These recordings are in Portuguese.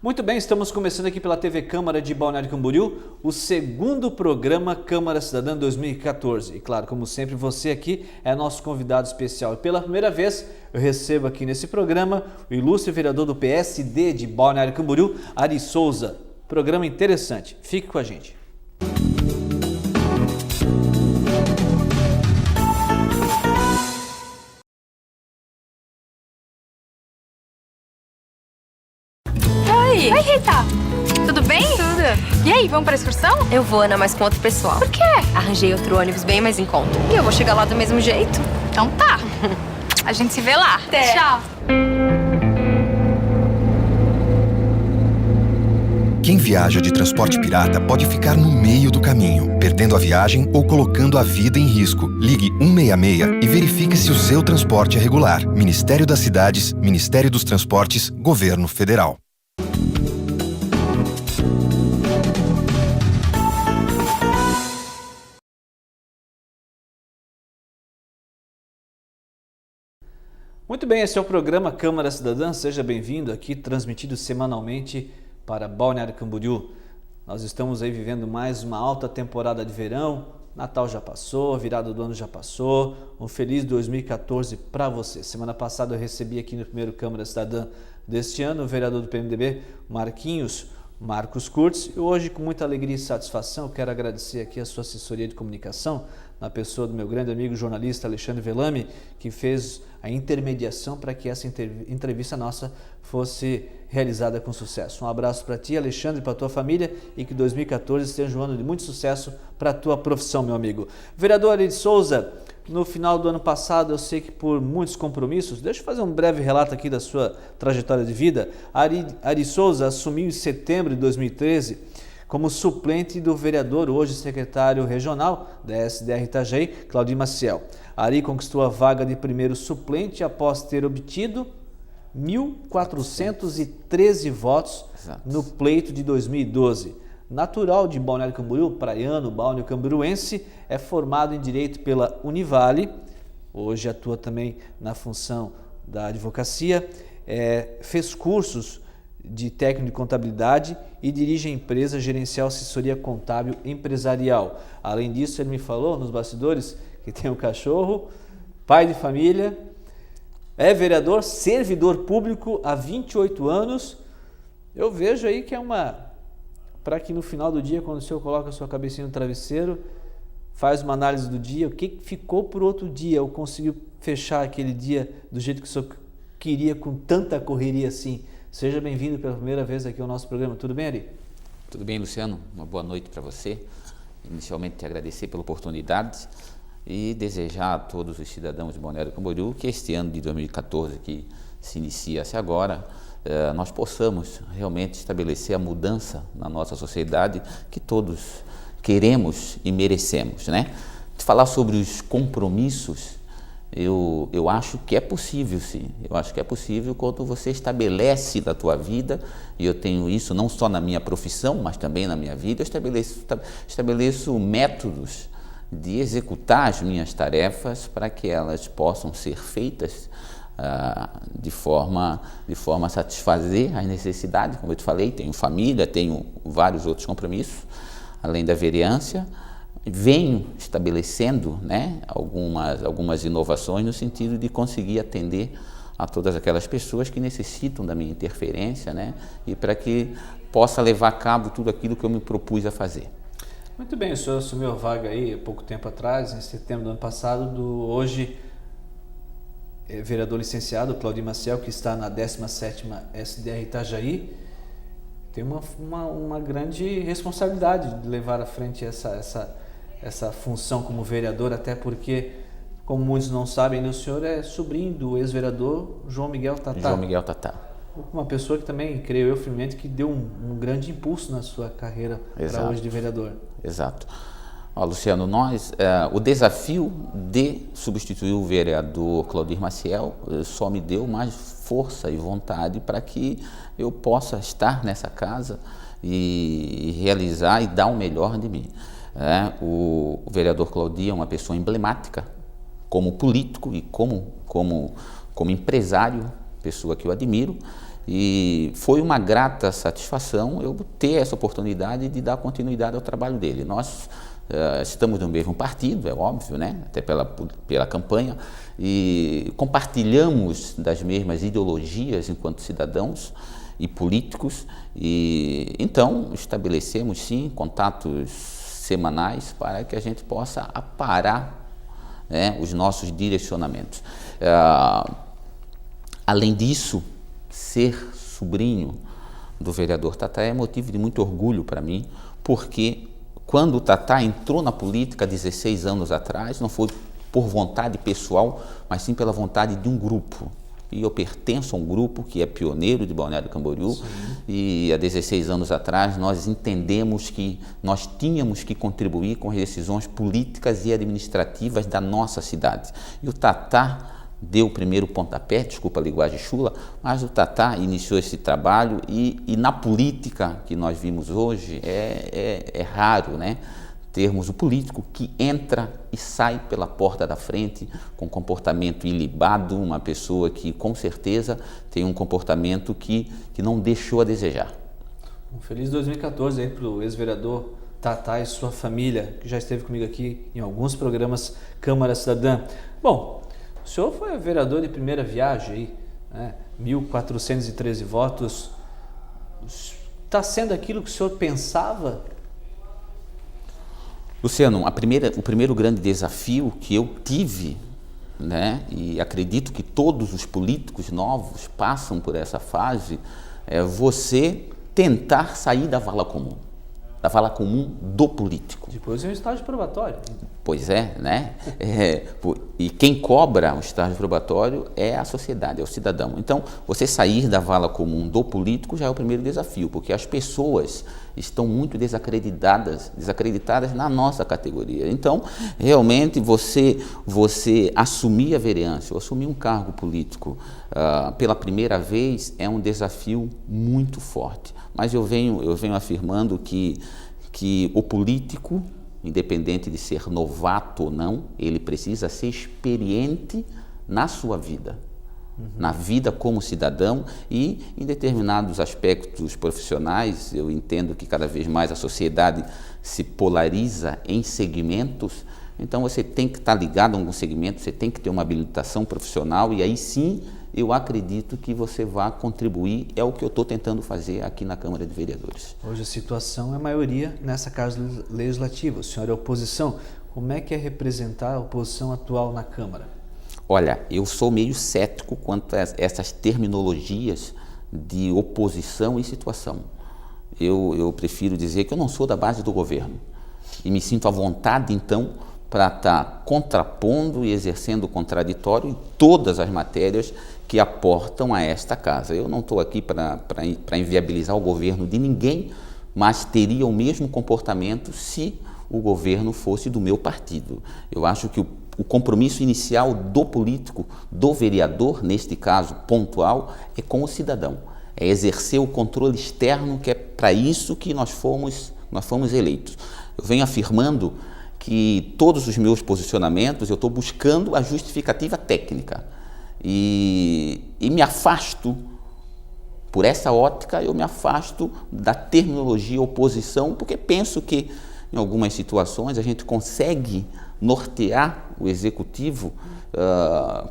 Muito bem, estamos começando aqui pela TV Câmara de Balneário Camboriú, o segundo programa Câmara Cidadã 2014. E claro, como sempre, você aqui é nosso convidado especial. E pela primeira vez, eu recebo aqui nesse programa o ilustre vereador do PSD de Balneário Camboriú, Ari Souza. Programa interessante. Fique com a gente. Oi, Rita! Tudo bem? Tudo. E aí, vamos pra excursão? Eu vou, Ana, mas com outro pessoal. Por quê? Arranjei outro ônibus bem mais em conta. E eu vou chegar lá do mesmo jeito. Então tá. A gente se vê lá. Até. Tchau. Quem viaja de transporte pirata pode ficar no meio do caminho, perdendo a viagem ou colocando a vida em risco. Ligue 166 e verifique se o seu transporte é regular. Ministério das Cidades, Ministério dos Transportes, Governo Federal. Muito bem, esse é o programa Câmara Cidadã. Seja bem-vindo aqui, transmitido semanalmente para Balneário Camboriú. Nós estamos aí vivendo mais uma alta temporada de verão. Natal já passou, a virada do ano já passou. Um feliz 2014 para você. Semana passada eu recebi aqui no primeiro Câmara Cidadã deste ano o vereador do PMDB, Marcos Curtis. E hoje, com muita alegria e satisfação, eu quero agradecer aqui a sua assessoria de comunicação, na pessoa do meu grande amigo jornalista Alexandre Velame, que fez a intermediação para que essa entrevista nossa fosse realizada com sucesso. Um abraço para ti, Alexandre, para a tua família, e que 2014 seja um ano de muito sucesso para a tua profissão, meu amigo. Vereador Ari Souza, no final do ano passado, eu sei que por muitos compromissos, deixa eu fazer um breve relato aqui da sua trajetória de vida. Ari Souza assumiu em setembro de 2013 como suplente do vereador, hoje secretário regional da SDR Itajaí, Claudir Maciel. Ari conquistou a vaga de primeiro suplente após ter obtido 1.413 votos no pleito de 2012. Natural de Balneário Camboriú, praiano, balneário camboriuense, é formado em Direito pela Univale, hoje atua também na função da advocacia, fez cursos de técnico de contabilidade e dirige a empresa gerencial assessoria contábil empresarial. Além disso, ele me falou nos bastidores que tem um cachorro, pai de família, é vereador, servidor público há 28 anos. Eu vejo aí que é para que no final do dia, quando o senhor coloca a sua cabecinha no travesseiro, faz uma análise do dia, o que ficou por outro dia, ou conseguiu fechar aquele dia do jeito que o senhor queria, com tanta correria assim. Seja bem-vindo pela primeira vez aqui ao nosso programa. Tudo bem, Ari? Tudo bem, Luciano. Uma boa noite para você. Inicialmente, te agradecer pela oportunidade e desejar a todos os cidadãos de Balneário Camboriú que este ano de 2014, que se inicia-se agora, nós possamos realmente estabelecer a mudança na nossa sociedade que todos queremos e merecemos, né? De falar sobre os compromissos, eu acho que é possível, sim. Eu acho que é possível quando você estabelece na tua vida, e eu tenho isso não só na minha profissão, mas também na minha vida, eu estabeleço métodos de executar as minhas tarefas para que elas possam ser feitas de forma a satisfazer as necessidades. Como eu te falei, tenho família, tenho vários outros compromissos, além da vereança. Venho estabelecendo, né, algumas inovações no sentido de conseguir atender a todas aquelas pessoas que necessitam da minha interferência, né, e para que possa levar a cabo tudo aquilo que eu me propus a fazer. Muito bem, o senhor assumiu a vaga aí há pouco tempo atrás, em setembro do ano passado, do hoje vereador licenciado Claudir Maciel, que está na 17ª SDR Itajaí. Tem uma grande responsabilidade de levar à frente essa função como vereador, até porque, como muitos não sabem, o senhor é sobrinho do ex-vereador João Miguel Tatá. João Miguel Tatá. Uma pessoa que também, creio eu firmemente, que deu um grande impulso na sua carreira para hoje de vereador. Exato. Luciano, o desafio de substituir o vereador Claudir Maciel só me deu mais força e vontade para que eu possa estar nessa casa e realizar e dar o melhor de mim. O vereador Claudir é uma pessoa emblemática como político e como empresário, pessoa que eu admiro, E foi uma grata satisfação eu ter essa oportunidade de dar continuidade ao trabalho dele. Nós estamos no mesmo partido, é óbvio, né? Até pela campanha, e compartilhamos das mesmas ideologias enquanto cidadãos e políticos, e então estabelecemos sim contatos semanais para que a gente possa aparar, né, os nossos direcionamentos. Além disso, ser sobrinho do vereador Tatá é motivo de muito orgulho para mim, porque quando o Tatá entrou na política 16 anos atrás, não foi por vontade pessoal, mas sim pela vontade de um grupo. E eu pertenço a um grupo que é pioneiro de Balneário Camboriú. Sim. E há 16 anos atrás nós entendemos que nós tínhamos que contribuir com as decisões políticas e administrativas da nossa cidade. E o Tatá deu o primeiro pontapé, desculpa a linguagem chula, mas o Tatá iniciou esse trabalho e na política que nós vimos hoje é raro, né, termos o político que entra e sai pela porta da frente com comportamento ilibado, uma pessoa que com certeza tem um comportamento que não deixou a desejar. Um feliz 2014 aí para o ex-vereador Tatá e sua família, que já esteve comigo aqui em alguns programas Câmara Cidadã. Bom, o senhor foi vereador de primeira viagem aí, né? 1.413 votos. Está sendo aquilo que o senhor pensava? Luciano, o primeiro grande desafio que eu tive, né, e acredito que todos os políticos novos passam por essa fase, é você tentar sair da vala comum do político. Depois é um estágio probatório. Pois é, né? E quem cobra o estágio probatório é a sociedade, é o cidadão. Então, você sair da vala comum do político já é o primeiro desafio, porque as pessoas estão muito desacreditadas na nossa categoria. Então, realmente, você assumir a vereança, ou assumir um cargo político pela primeira vez é um desafio muito forte. Mas eu venho afirmando que o político, independente de ser novato ou não, ele precisa ser experiente na sua vida, na vida como cidadão, e em determinados aspectos profissionais. Eu entendo que cada vez mais a sociedade se polariza em segmentos, então você tem que estar ligado a algum segmento, você tem que ter uma habilitação profissional, e aí sim eu acredito que você vai contribuir, é o que eu estou tentando fazer aqui na Câmara de Vereadores. Hoje a situação é maioria nessa Casa Legislativa, o senhor é oposição. Como é que é representar a oposição atual na Câmara? Olha, eu sou meio cético quanto a essas terminologias de oposição e situação. Eu prefiro dizer que eu não sou da base do governo e me sinto à vontade, então, para estar contrapondo e exercendo o contraditório em todas as matérias que aportam a esta casa. Eu não estou aqui para inviabilizar o governo de ninguém, mas teria o mesmo comportamento se o governo fosse do meu partido. Eu acho que o compromisso inicial do político, do vereador, neste caso pontual, é com o cidadão. É exercer o controle externo, que é para isso que nós fomos eleitos. Eu venho afirmando que todos os meus posicionamentos eu estou buscando a justificativa técnica e me afasto, por essa ótica, eu me afasto da terminologia oposição, porque penso que em algumas situações a gente consegue nortear o executivo,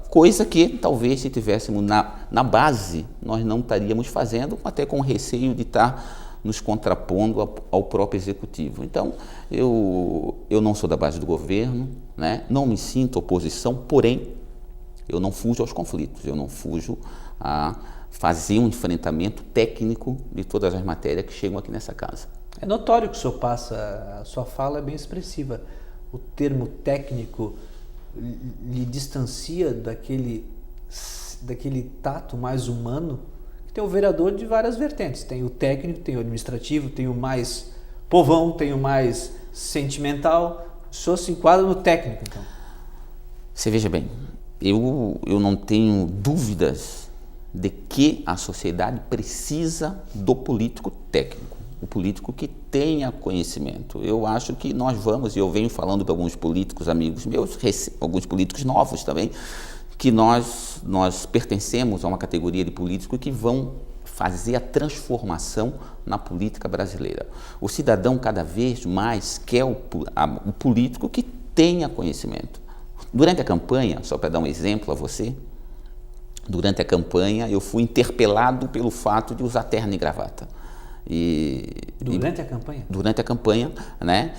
coisa que talvez se estivéssemos na base nós não estaríamos fazendo, até com receio de estar nos contrapondo ao próprio executivo. Então, eu não sou da base do governo, né? Não me sinto oposição, porém, eu não fujo aos conflitos, eu não fujo a fazer um enfrentamento técnico de todas as matérias que chegam aqui nessa casa. É notório que o senhor passa, a sua fala é bem expressiva. O termo técnico lhe distancia daquele tato mais humano. Tem o vereador de várias vertentes, tem o técnico, tem o administrativo, tem o mais povão, tem o mais sentimental. O senhor se enquadra no técnico, então? Você veja bem, eu não tenho dúvidas de que a sociedade precisa do político técnico, o político que tenha conhecimento. Eu acho que nós vamos, e eu venho falando para alguns políticos amigos meus, alguns políticos novos também, que nós pertencemos a uma categoria de políticos que vão fazer a transformação na política brasileira. O cidadão cada vez mais quer o político que tenha conhecimento. Durante a campanha, só para dar um exemplo a você, durante a campanha eu fui interpelado pelo fato de usar terno e gravata. Durante a campanha? Durante a campanha, né?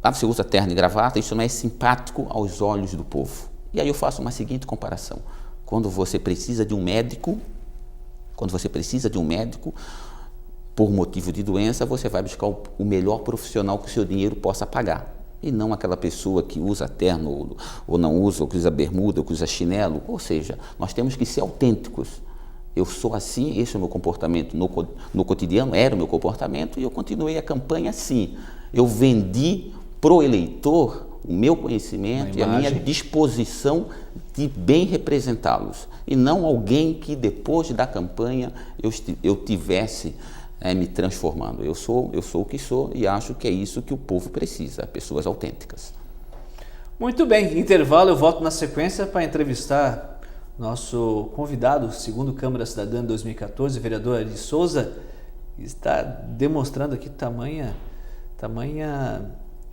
Você usa terno e gravata, isso não é simpático aos olhos do povo. E aí eu faço uma seguinte comparação. Quando você precisa de um médico, por motivo de doença, você vai buscar o melhor profissional que o seu dinheiro possa pagar. E não aquela pessoa que usa terno ou não usa, ou que usa bermuda, ou que usa chinelo. Ou seja, nós temos que ser autênticos. Eu sou assim, esse é o meu comportamento no cotidiano, era o meu comportamento, e eu continuei a campanha assim. Eu vendi para o eleitor o meu conhecimento e a minha disposição de bem representá-los. E não alguém que depois da campanha eu tivesse me transformando. Eu sou o que sou e acho que é isso que o povo precisa, pessoas autênticas. Muito bem, intervalo, eu volto na sequência para entrevistar nosso convidado, segundo Câmara Cidadã de 2014, vereador Ari Souza, está demonstrando aqui tamanha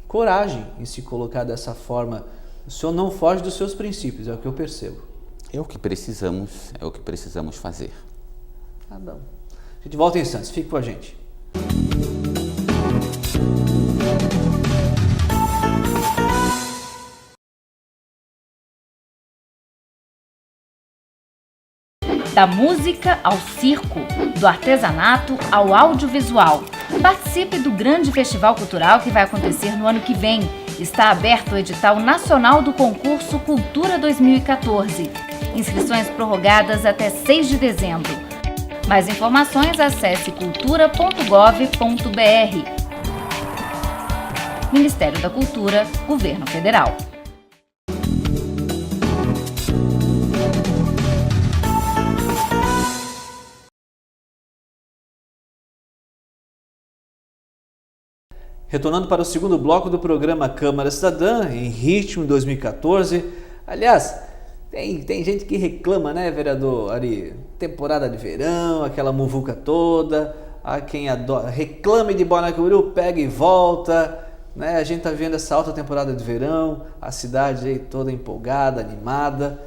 coragem em se colocar dessa forma. O senhor não foge dos seus princípios, é o que eu percebo. É o que precisamos fazer. Tá bom. A gente volta em instantes, fique com a gente. Da música ao circo, do artesanato ao audiovisual. Participe do grande festival cultural que vai acontecer no ano que vem. Está aberto o edital nacional do concurso Cultura 2014. Inscrições prorrogadas até 6 de dezembro. Mais informações, acesse cultura.gov.br. Ministério da Cultura, Governo Federal. Retornando para o segundo bloco do programa Câmara Cidadã, em ritmo 2014. Aliás, tem gente que reclama, né, vereador Ari? Temporada de verão, aquela muvuca toda. Há quem reclame de Balneário Camboriú, pega e volta. Né? A gente está vendo essa alta temporada de verão, a cidade aí toda empolgada, animada.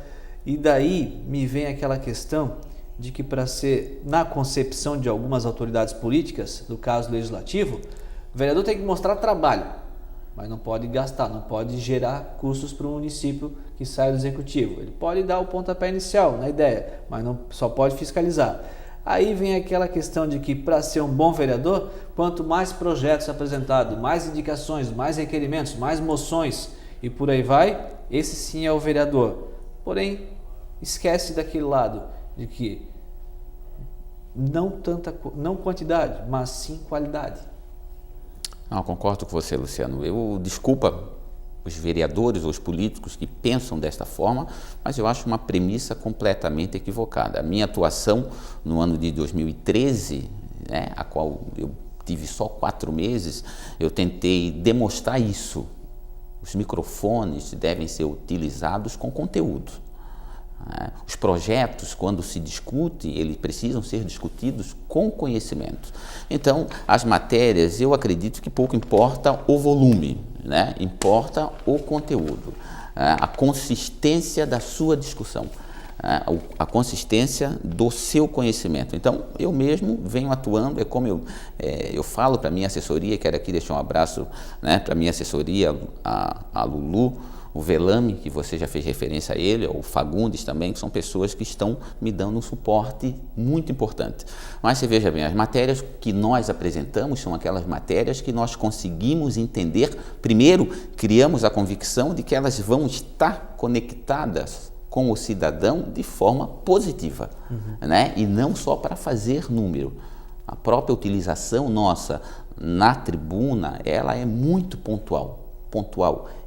E daí me vem aquela questão de que, para ser, na concepção de algumas autoridades políticas, do caso legislativo, o vereador tem que mostrar trabalho, mas não pode gastar, não pode gerar custos para o município que sai do executivo. Ele pode dar o pontapé inicial na ideia, mas não só pode fiscalizar. Aí vem aquela questão de que, para ser um bom vereador, quanto mais projetos apresentados, mais indicações, mais requerimentos, mais moções e por aí vai, esse sim é o vereador. Porém, esquece daquele lado de que não quantidade, mas sim qualidade. Não, concordo com você, Luciano. Desculpa os vereadores ou os políticos que pensam desta forma, mas eu acho uma premissa completamente equivocada. A minha atuação no ano de 2013, né, a qual eu tive só 4 meses, eu tentei demonstrar isso. Os microfones devem ser utilizados com conteúdo. Os projetos, quando se discute, eles precisam ser discutidos com conhecimento. Então, as matérias, eu acredito que pouco importa o volume, né? Importa o conteúdo, a consistência da sua discussão, a consistência do seu conhecimento. Então, eu mesmo venho atuando, é como eu falo para a minha assessoria, quero aqui deixar um abraço, né, para a minha assessoria, a Lulu, o Velame, que você já fez referência a ele, o Fagundes também, que são pessoas que estão me dando um suporte muito importante. Mas você veja bem, as matérias que nós apresentamos são aquelas matérias que nós conseguimos entender. Primeiro, criamos a convicção de que elas vão estar conectadas com o cidadão de forma positiva, né? E não só para fazer número. A própria utilização nossa na tribuna, ela é muito pontual,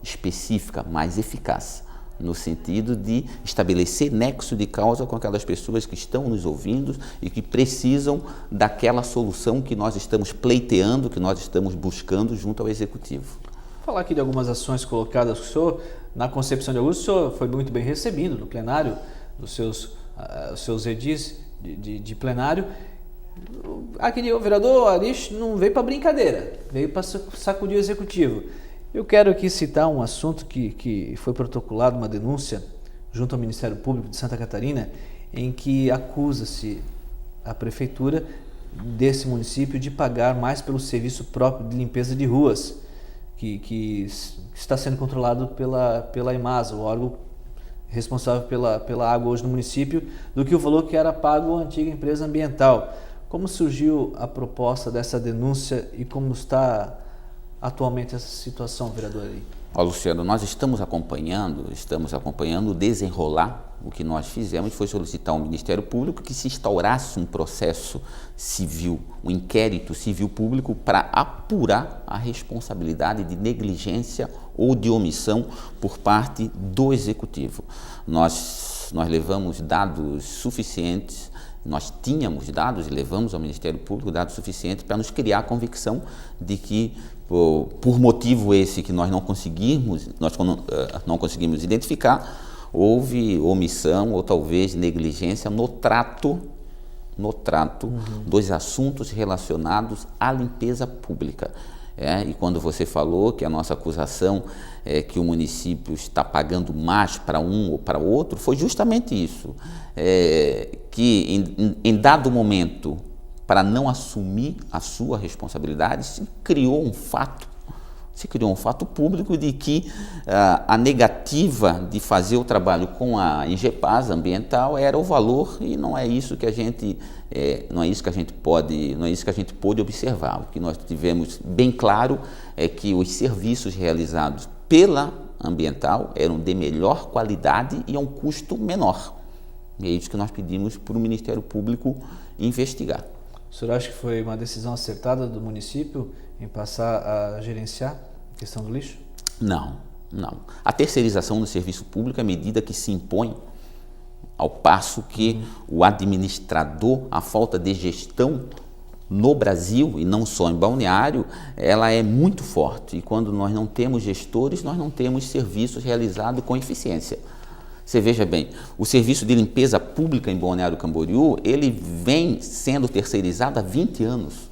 específica, mais eficaz, no sentido de estabelecer nexo de causa com aquelas pessoas que estão nos ouvindo e que precisam daquela solução que nós estamos pleiteando, que nós estamos buscando junto ao Executivo. Vou falar aqui de algumas ações colocadas por o senhor, na concepção de alguns, o senhor foi muito bem recebido no plenário dos seus edis, de plenário. O vereador Arish não veio para brincadeira, veio para sacudir o executivo. Eu quero aqui citar um assunto que foi protocolado, uma denúncia junto ao Ministério Público de Santa Catarina, em que acusa-se a prefeitura desse município de pagar mais pelo serviço próprio de limpeza de ruas, que está sendo controlado pela Imasa, o órgão responsável pela água hoje no município, do que o valor que era pago à antiga empresa ambiental. Como surgiu a proposta dessa denúncia e como está atualmente essa situação, vereador? Luciano, nós estamos acompanhando o desenrolar. O que nós fizemos foi solicitar ao Ministério Público que se instaurasse um processo civil, um inquérito civil público para apurar a responsabilidade de negligência ou de omissão por parte do Executivo. Nós levamos dados suficientes, nós tínhamos dados e levamos ao Ministério Público dados suficientes para nos criar a convicção de que, por motivo esse que nós não conseguimos identificar, houve omissão ou talvez negligência no trato dos assuntos relacionados à limpeza pública. E quando você falou que a nossa acusação é que o município está pagando mais para um ou para outro, foi justamente isso, que em dado momento, para não assumir a sua responsabilidade, se criou um fato público de que a negativa de fazer o trabalho com a Ingepasa ambiental era o valor, e não é isso que a gente pôde observar. O que nós tivemos bem claro é que os serviços realizados pela ambiental eram de melhor qualidade e a um custo menor. E é isso que nós pedimos para o Ministério Público investigar. O senhor acha que foi uma decisão acertada do município em passar a gerenciar a questão do lixo? Não. A terceirização do serviço público é medida que se impõe ao passo que o administrador, a falta de gestão no Brasil, e não só em Balneário, ela é muito forte. E quando nós não temos gestores, nós não temos serviços realizados com eficiência. Você veja bem, o serviço de limpeza pública em Balneário Camboriú, ele vem sendo terceirizado há 20 anos.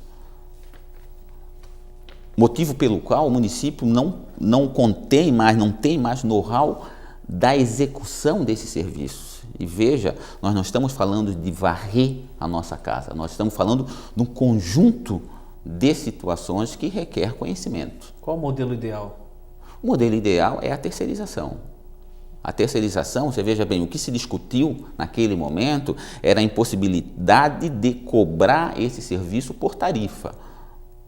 Motivo pelo qual o município não tem mais know-how da execução desses serviços. E veja, nós não estamos falando de varrer a nossa casa, nós estamos falando de um conjunto de situações que requer conhecimento. Qual o modelo ideal? O modelo ideal é a terceirização. A terceirização, você veja bem, o que se discutiu naquele momento era a impossibilidade de cobrar esse serviço por tarifa.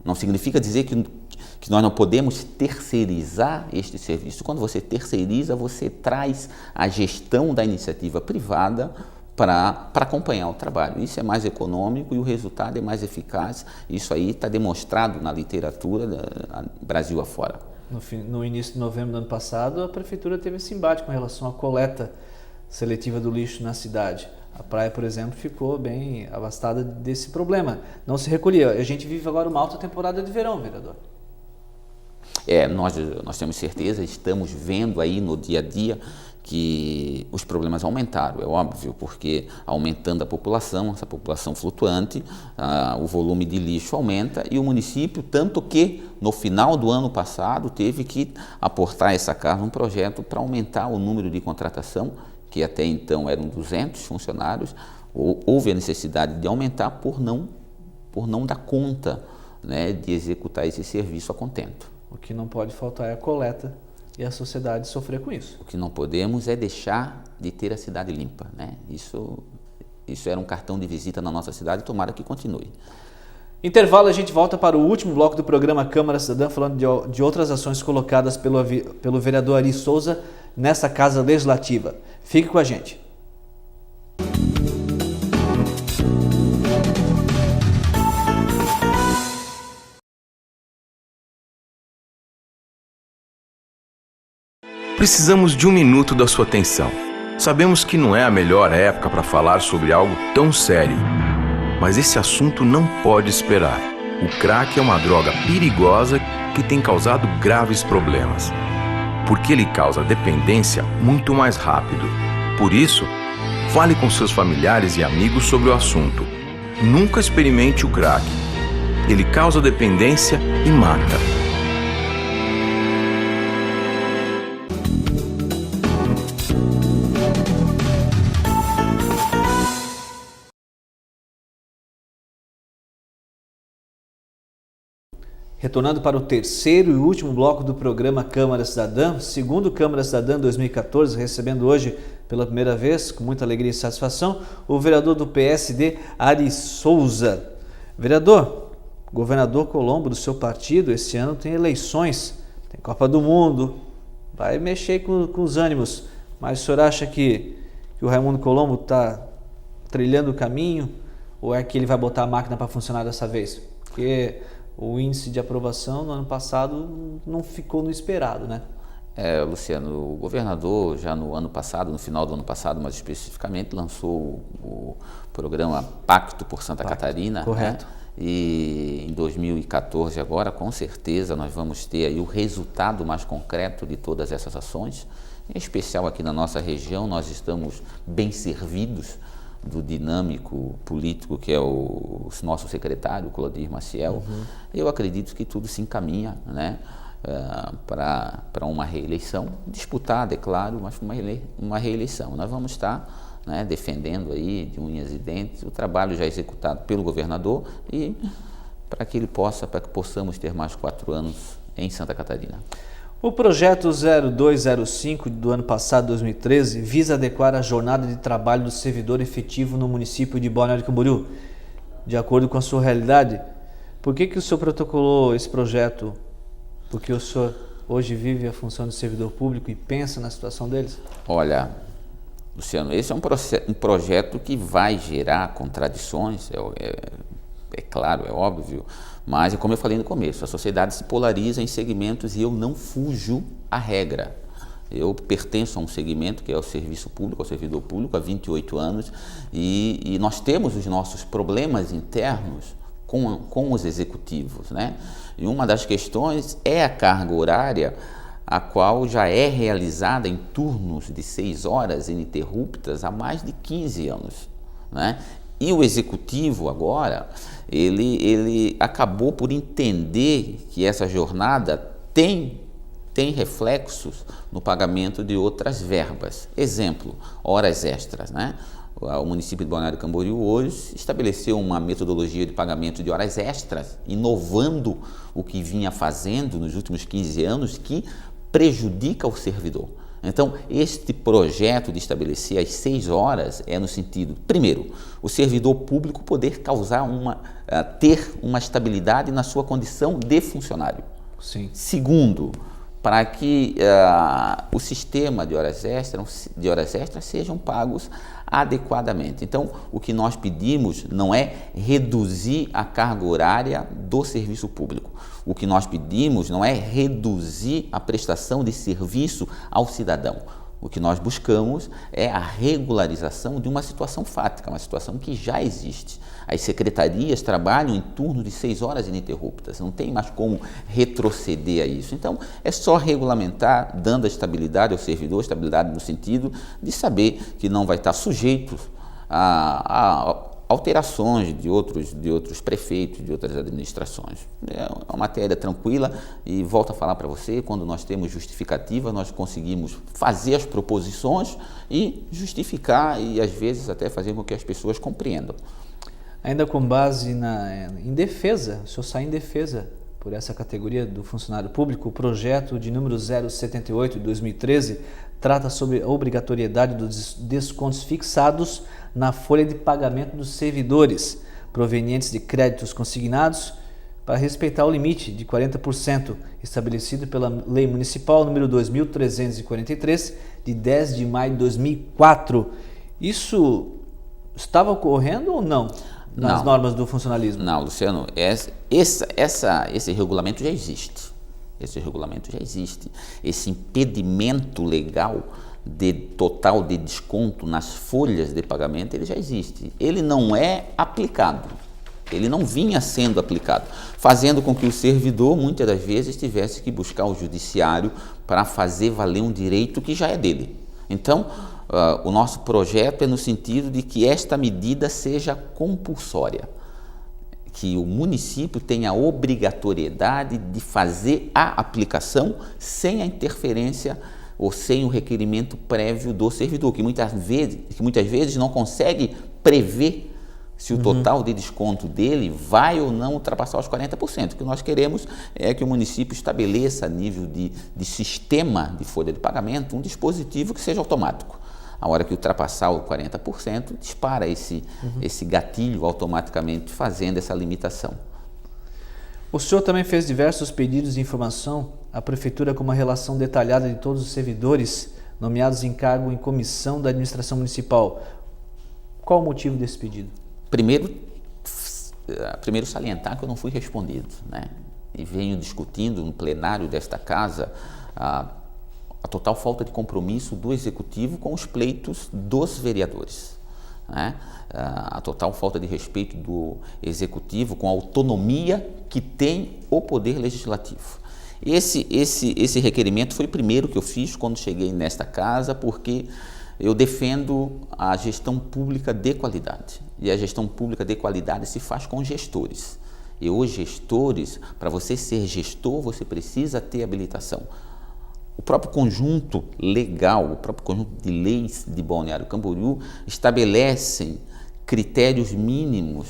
Não significa dizer que nós não podemos terceirizar este serviço. Quando você terceiriza, você traz a gestão da iniciativa privada para acompanhar o trabalho. Isso é mais econômico e o resultado é mais eficaz. Isso aí está demonstrado na literatura Brasil afora. No início de novembro do ano passado, a prefeitura teve esse embate com relação à coleta seletiva do lixo na cidade. A praia, por exemplo, ficou bem abastada desse problema. Não se recolhia. A gente vive agora uma alta temporada de verão, vereador. Nós temos certeza, estamos vendo aí no dia a dia que os problemas aumentaram, é óbvio, porque aumentando a população, essa população flutuante, o volume de lixo aumenta e o município, tanto que no final do ano passado teve que aportar essa carga num projeto para aumentar o número de contratação, que até então eram 200 funcionários, houve a necessidade de aumentar por não dar conta, né, de executar esse serviço a contento. O que não pode faltar é a coleta e a sociedade sofrer com isso. O que não podemos é deixar de ter a cidade limpa, né? Isso era um cartão de visita na nossa cidade, tomara que continue. Intervalo, a gente volta para o último bloco do programa Câmara Cidadã, falando de outras ações colocadas pelo vereador Ari Souza nessa Casa Legislativa. Fique com a gente. Precisamos de um minuto da sua atenção. Sabemos que não é a melhor época para falar sobre algo tão sério, mas esse assunto não pode esperar. O crack é uma droga perigosa que tem causado graves problemas, porque ele causa dependência muito mais rápido. Por isso, Fale com seus familiares e amigos sobre o assunto. Nunca experimente o crack. Ele causa dependência e mata. Retornando para o terceiro e último bloco do programa Câmara Cidadã, segundo Câmara Cidadã 2014, recebendo hoje pela primeira vez, com muita alegria e satisfação, o vereador do PSD, Ari Souza. Vereador, governador Colombo do seu partido, esse ano tem eleições, tem Copa do Mundo, vai mexer com os ânimos, mas o senhor acha que o Raimundo Colombo está trilhando o caminho ou é que ele vai botar a máquina para funcionar dessa vez? Porque o índice de aprovação no ano passado não ficou no esperado, né? Luciano, o governador já no ano passado, no final do ano passado, mais especificamente, lançou o programa Pacto por Santa Catarina. Correto. Né? E em 2014 agora, com certeza, nós vamos ter aí o resultado mais concreto de todas essas ações. Em especial aqui na nossa região, nós estamos bem servidos do dinâmico político que é o nosso secretário, Clodir Maciel. Eu acredito que tudo se encaminha, né, para uma reeleição, disputada, é claro, mas uma reeleição. Nós vamos estar, né, defendendo aí de unhas e dentes o trabalho já executado pelo governador e para que possamos ter mais 4 anos em Santa Catarina. O projeto 0205 do ano passado, 2013, visa adequar a jornada de trabalho do servidor efetivo no município de Balneário Camboriú. De acordo com a sua realidade, por que o senhor protocolou esse projeto? Porque o senhor hoje vive a função de servidor público e pensa na situação deles? Olha, Luciano, esse é um projeto que vai gerar contradições, é claro, é óbvio, mas como eu falei no começo, a sociedade se polariza em segmentos e eu não fujo à regra. Eu pertenço a um segmento que é o serviço público, ao servidor público, há 28 anos e nós temos os nossos problemas internos com os executivos, né? E uma das questões é a carga horária, a qual já é realizada em turnos de 6 horas ininterruptas há mais de 15 anos, né? E o executivo agora, ele acabou por entender que essa jornada tem reflexos no pagamento de outras verbas. Exemplo, horas extras, né? O município de Balneário Camboriú hoje estabeleceu uma metodologia de pagamento de horas extras, inovando o que vinha fazendo nos últimos 15 anos, que prejudica o servidor. Então, este projeto de estabelecer as 6 horas é no sentido, primeiro, o servidor público poder ter uma estabilidade na sua condição de funcionário. Sim. Segundo, para que o sistema de horas extras sejam pagos adequadamente. Então, o que nós pedimos não é reduzir a carga horária do serviço público. O que nós pedimos não é reduzir a prestação de serviço ao cidadão. O que nós buscamos é a regularização de uma situação fática, uma situação que já existe. As secretarias trabalham em turno de 6 horas ininterruptas, não tem mais como retroceder a isso. Então, é só regulamentar, dando a estabilidade ao servidor, estabilidade no sentido de saber que não vai estar sujeito a alterações de outros prefeitos, de outras administrações. É uma matéria tranquila e volto a falar para você, quando nós temos justificativa, nós conseguimos fazer as proposições e justificar e às vezes até fazer com que as pessoas compreendam. Ainda com base em defesa, o senhor sai em defesa por essa categoria do funcionário público, o projeto de número 078 de 2013 trata sobre a obrigatoriedade dos descontos fixados na folha de pagamento dos servidores provenientes de créditos consignados para respeitar o limite de 40% estabelecido pela Lei Municipal número 2.343 de 10 de maio de 2004. Isso estava ocorrendo ou não nas normas do funcionalismo? Não, Luciano, esse regulamento já existe. Esse impedimento legal total de desconto nas folhas de pagamento, ele já existe. Ele não é aplicado. Ele não vinha sendo aplicado, fazendo com que o servidor, muitas das vezes, tivesse que buscar o judiciário para fazer valer um direito que já é dele. Então, o nosso projeto é no sentido de que esta medida seja compulsória, que o município tenha a obrigatoriedade de fazer a aplicação sem a interferência ou sem o requerimento prévio do servidor, que muitas vezes não consegue prever se o total de desconto dele vai ou não ultrapassar os 40%. O que nós queremos é que o município estabeleça a nível de sistema de folha de pagamento um dispositivo que seja automático. A hora que ultrapassar o 40%, dispara esse gatilho automaticamente, fazendo essa limitação. O senhor também fez diversos pedidos de informação à Prefeitura com uma relação detalhada de todos os servidores nomeados em cargo em comissão da administração municipal. Qual o motivo desse pedido? Primeiro salientar que eu não fui respondido, né? E venho discutindo no plenário desta casa a total falta de compromisso do Executivo com os pleitos dos vereadores, né? A total falta de respeito do Executivo com a autonomia que tem o Poder Legislativo. Esse requerimento foi o primeiro que eu fiz quando cheguei nesta casa, porque eu defendo a gestão pública de qualidade. E a gestão pública de qualidade se faz com gestores. E os gestores, para você ser gestor, você precisa ter habilitação. O próprio conjunto legal, o próprio conjunto de leis de Balneário Camboriú estabelecem critérios mínimos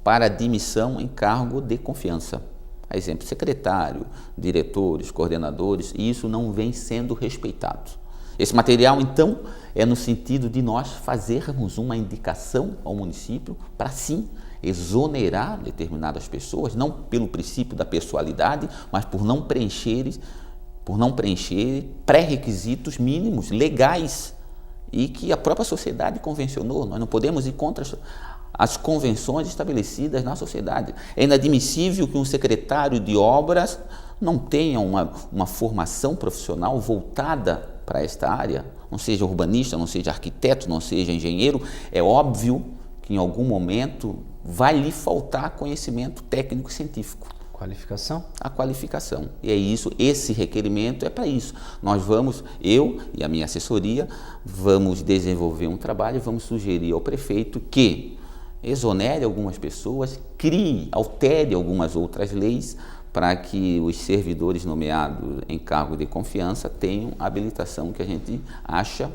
para admissão em cargo de confiança. A exemplo, secretário, diretores, coordenadores, e isso não vem sendo respeitado. Esse material, então, é no sentido de nós fazermos uma indicação ao município para, sim, exonerar determinadas pessoas, não pelo princípio da pessoalidade, mas por não preencher pré-requisitos mínimos legais e que a própria sociedade convencionou. Nós não podemos ir contra as convenções estabelecidas na sociedade. É inadmissível que um secretário de obras não tenha uma formação profissional voltada para esta área, não seja urbanista, não seja arquiteto, não seja engenheiro. É óbvio que em algum momento vai lhe faltar conhecimento técnico e científico. Qualificação? A qualificação. E é isso, esse requerimento é para isso. Nós vamos, eu e a minha assessoria, vamos desenvolver um trabalho e vamos sugerir ao prefeito que exonere algumas pessoas, altere algumas outras leis para que os servidores nomeados em cargo de confiança tenham a habilitação que a gente acha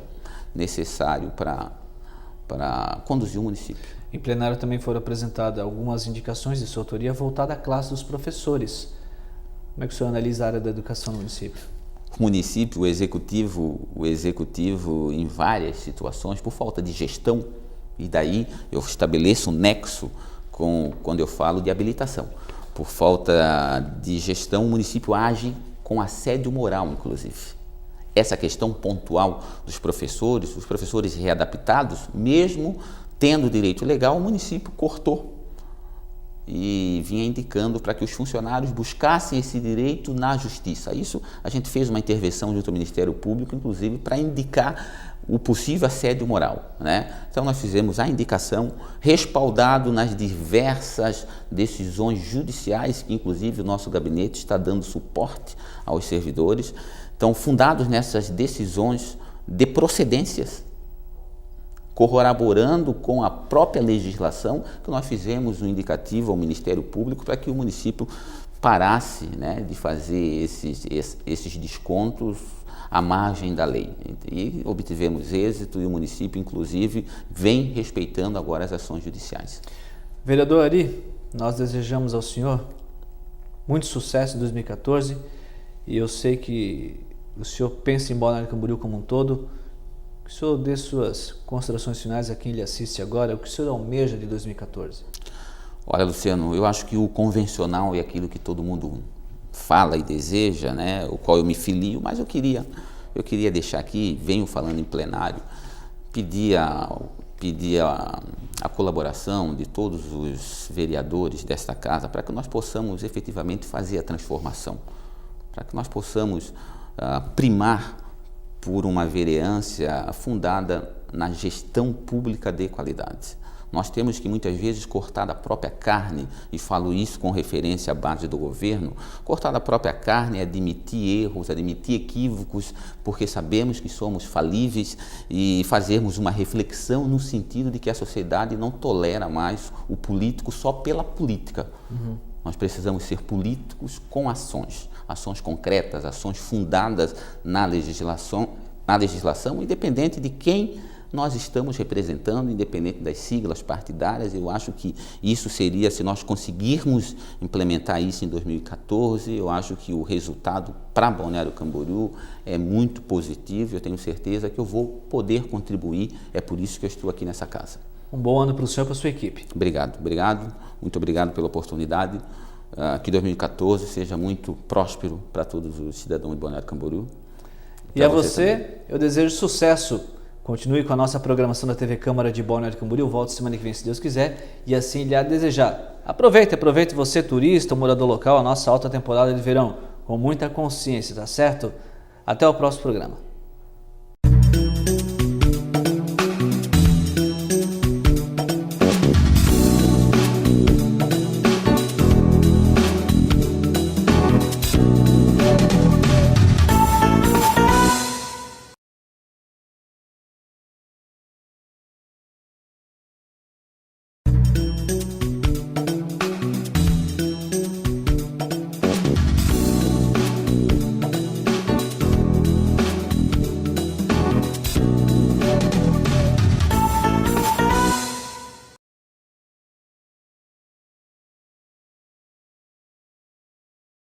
necessário para conduzir o município. Em plenário também foram apresentadas algumas indicações de sua autoria voltada à classe dos professores. Como é que o senhor analisa a área da educação no município? O município, o executivo em várias situações, por falta de gestão, e daí eu estabeleço um nexo quando eu falo de habilitação. Por falta de gestão, o município age com assédio moral, inclusive. Essa questão pontual dos professores, os professores readaptados, mesmo tendo direito legal, o município cortou e vinha indicando para que os funcionários buscassem esse direito na justiça. Isso a gente fez uma intervenção junto ao Ministério Público, inclusive, para indicar o possível assédio moral, né? Então nós fizemos a indicação, respaldado nas diversas decisões judiciais, que inclusive o nosso gabinete está dando suporte aos servidores. Então, fundados nessas decisões de procedências, corroborando com a própria legislação, que nós fizemos um indicativo ao Ministério Público para que o município parasse, né, de fazer esses descontos à margem da lei. E obtivemos êxito e o município, inclusive, vem respeitando agora as ações judiciais. Vereador Ari, nós desejamos ao senhor muito sucesso em 2014 e eu sei que o senhor pensa em Balneário Camboriú como um todo. Que o senhor dê suas considerações finais a quem lhe assiste agora. O que o senhor almeja de 2014? Olha, Luciano, eu acho que o convencional é aquilo que todo mundo fala e deseja, né, o qual eu me filio, mas eu queria deixar aqui, venho falando em plenário, pedir a colaboração de todos os vereadores desta casa para que nós possamos efetivamente fazer a transformação, para que nós possamos primar por uma vereança fundada na gestão pública de qualidade. Nós temos que muitas vezes cortar da própria carne, e falo isso com referência à base do governo. Cortar da própria carne é admitir erros, admitir equívocos, porque sabemos que somos falíveis, e fazermos uma reflexão no sentido de que a sociedade não tolera mais o político só pela política. Nós precisamos ser políticos com ações concretas, ações fundadas na legislação, independente de quem nós estamos representando, independente das siglas partidárias. Eu acho que isso seria, se nós conseguirmos implementar isso em 2014, eu acho que o resultado para Balneário Camboriú é muito positivo. Eu tenho certeza que eu vou poder contribuir, é por isso que eu estou aqui nessa casa. Um bom ano para o senhor e para a sua equipe. Obrigado, muito obrigado pela oportunidade. Que 2014 seja muito próspero para todos os cidadãos de Balneário Camboriú. E a você, eu desejo sucesso. Continue com a nossa programação da TV Câmara de Balneário Camboriú. Volto semana que vem, se Deus quiser, e assim lhe a desejar. Aproveite você, turista ou morador local, a nossa alta temporada de verão, com muita consciência, tá certo? Até o próximo programa.